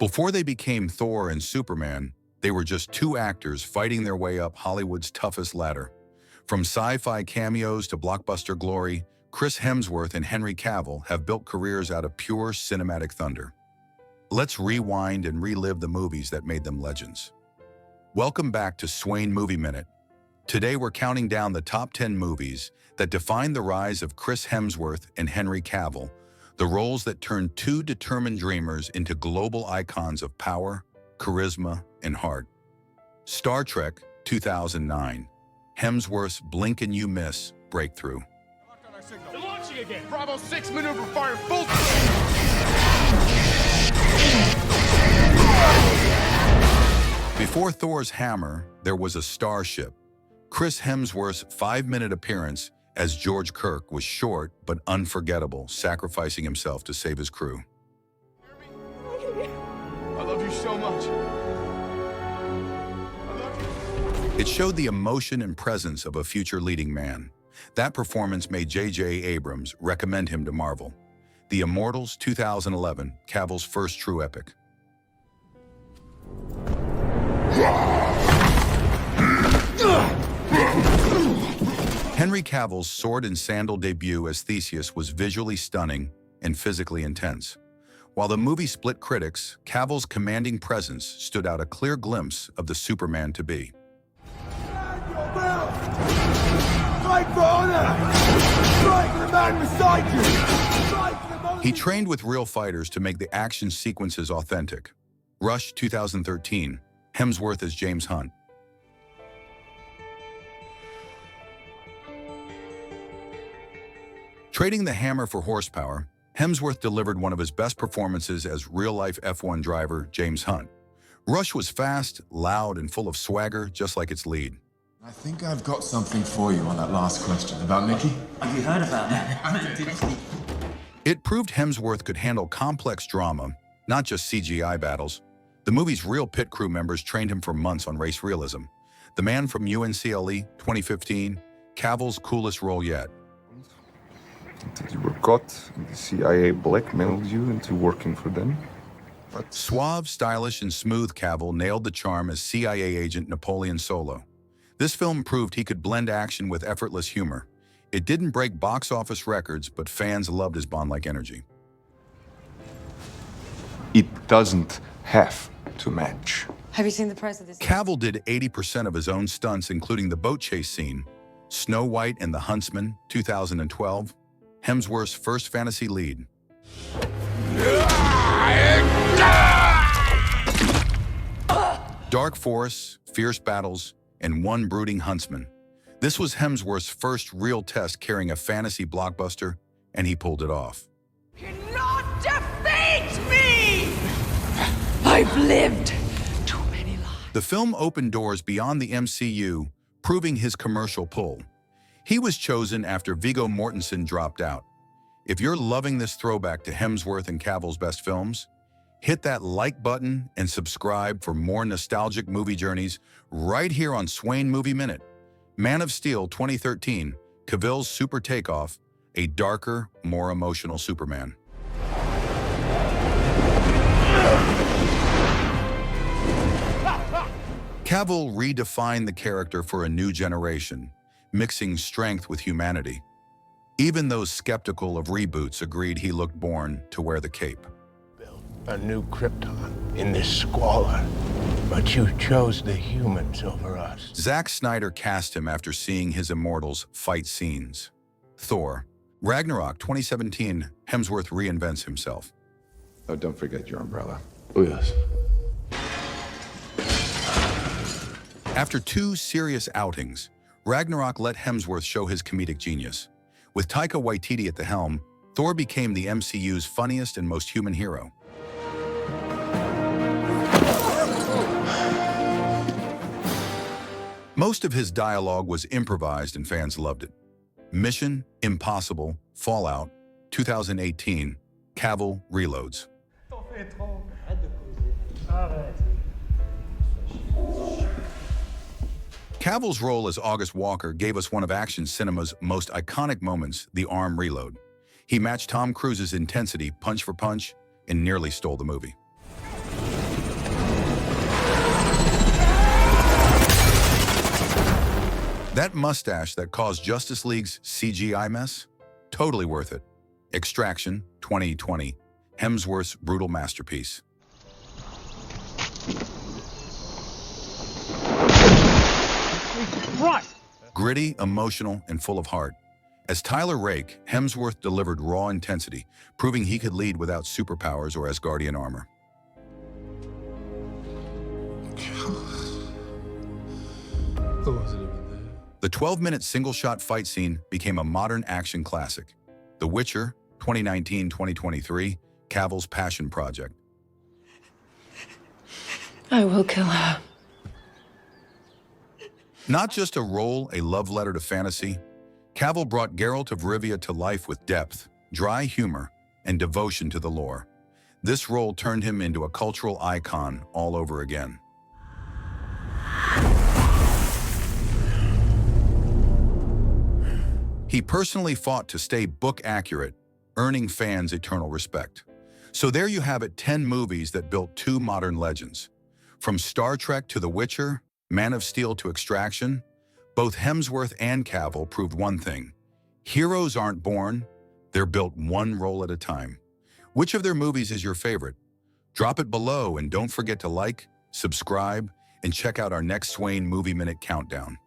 Before they became Thor and Superman, they were just two actors fighting their way up Hollywood's toughest ladder. From sci-fi cameos to blockbuster glory, Chris Hemsworth and Henry Cavill have built careers out of pure cinematic thunder. Let's rewind and relive the movies that made them legends. Welcome back to Swain Movie Minute. Today we're counting down the top 10 movies that defined the rise of Chris Hemsworth and Henry Cavill, the roles that turned two determined dreamers into global icons of power, charisma, and heart. Star Trek 2009. Hemsworth's blink and you miss breakthrough. They're launching again. Bravo 6 maneuver fire full. Before Thor's hammer, there was a starship. Chris Hemsworth's 5-minute appearance as George Kirk was short but unforgettable, sacrificing himself to save his crew. I love you so much. I love you. It showed the emotion and presence of a future leading man. That performance made J.J. Abrams recommend him to Marvel. The Immortals 2011, Cavill's first true epic. Henry Cavill's sword and sandal debut as Theseus was visually stunning and physically intense. While the movie split critics, Cavill's commanding presence stood out a clear glimpse of the Superman to be. Fight for honor! Fight for the man beside you! Fight for the He trained with real fighters to make the action sequences authentic. Rush 2013, Hemsworth as James Hunt. Trading the hammer for horsepower, Hemsworth delivered one of his best performances as real-life F1 driver James Hunt. Rush was fast, loud, and full of swagger, just like its lead. I think I've got something for you on that last question about Mickey. Have you heard about that? It proved Hemsworth could handle complex drama, not just CGI battles. The movie's real pit crew members trained him for months on race realism. The Man from UNCLE 2015, Cavill's coolest role yet. That you were caught and the CIA blackmailed you into working for them. But Suave, stylish, and smooth Cavill nailed the charm as CIA agent Napoleon Solo. This film proved he could blend action with effortless humor. It didn't break box office records, but fans loved his Bond-like energy. it doesn't have to match. Have you seen the price of this? Cavill did 80% of his own stunts, including the boat chase scene. Snow White and the Huntsman, 2012. Hemsworth's first fantasy lead. Dark forests, fierce battles, and one brooding huntsman. This was Hemsworth's first real test carrying a fantasy blockbuster, and he pulled it off. Cannot defeat me! I've lived too many lives. The film opened doors beyond the MCU, proving his commercial pull. He was chosen after Viggo Mortensen dropped out. If you're loving this throwback to Hemsworth and Cavill's best films, hit that like button and subscribe for more nostalgic movie journeys right here on Swain Movie Minute. Man of Steel 2013, Cavill's super takeoff, a darker, more emotional Superman. Cavill redefined the character for a new generation, mixing strength with humanity. Even those skeptical of reboots agreed he looked born to wear the cape. A new Krypton in this squalor, but you chose the humans over us. Zack Snyder cast him after seeing his Immortals fight scenes. Thor, Ragnarok 2017, Hemsworth reinvents himself. Oh, don't forget your umbrella. Oh, yes. After two serious outings, Ragnarok let Hemsworth show his comedic genius. With Taika Waititi at the helm, Thor became the MCU's funniest and most human hero. Most of his dialogue was improvised and fans loved it. Mission Impossible Fallout 2018, Cavill reloads. Cavill's role as August Walker gave us one of action cinema's most iconic moments, the arm reload. He matched Tom Cruise's intensity punch for punch and nearly stole the movie. That mustache that caused Justice League's CGI mess? Totally worth it. Extraction, 2020. Hemsworth's brutal masterpiece. Right. Gritty, emotional, and full of heart. As Tyler Rake, Hemsworth delivered raw intensity, proving he could lead without superpowers or Asgardian armor. The 12-minute single-shot fight scene became a modern action classic. The Witcher, 2019-2023, Cavill's passion project. I will kill her. Not just a role, a love letter to fantasy, Cavill brought Geralt of Rivia to life with depth, dry humor, and devotion to the lore. This role turned him into a cultural icon all over again. He personally fought to stay book accurate, earning fans eternal respect. So there you have it, 10 movies that built two modern legends. From Star Trek to The Witcher, Man of Steel to Extraction, both Hemsworth and Cavill proved one thing. Heroes aren't born, they're built one role at a time. Which of their movies is your favorite? Drop it below and don't forget to like, subscribe, and check out our next Swain Movie Minute countdown.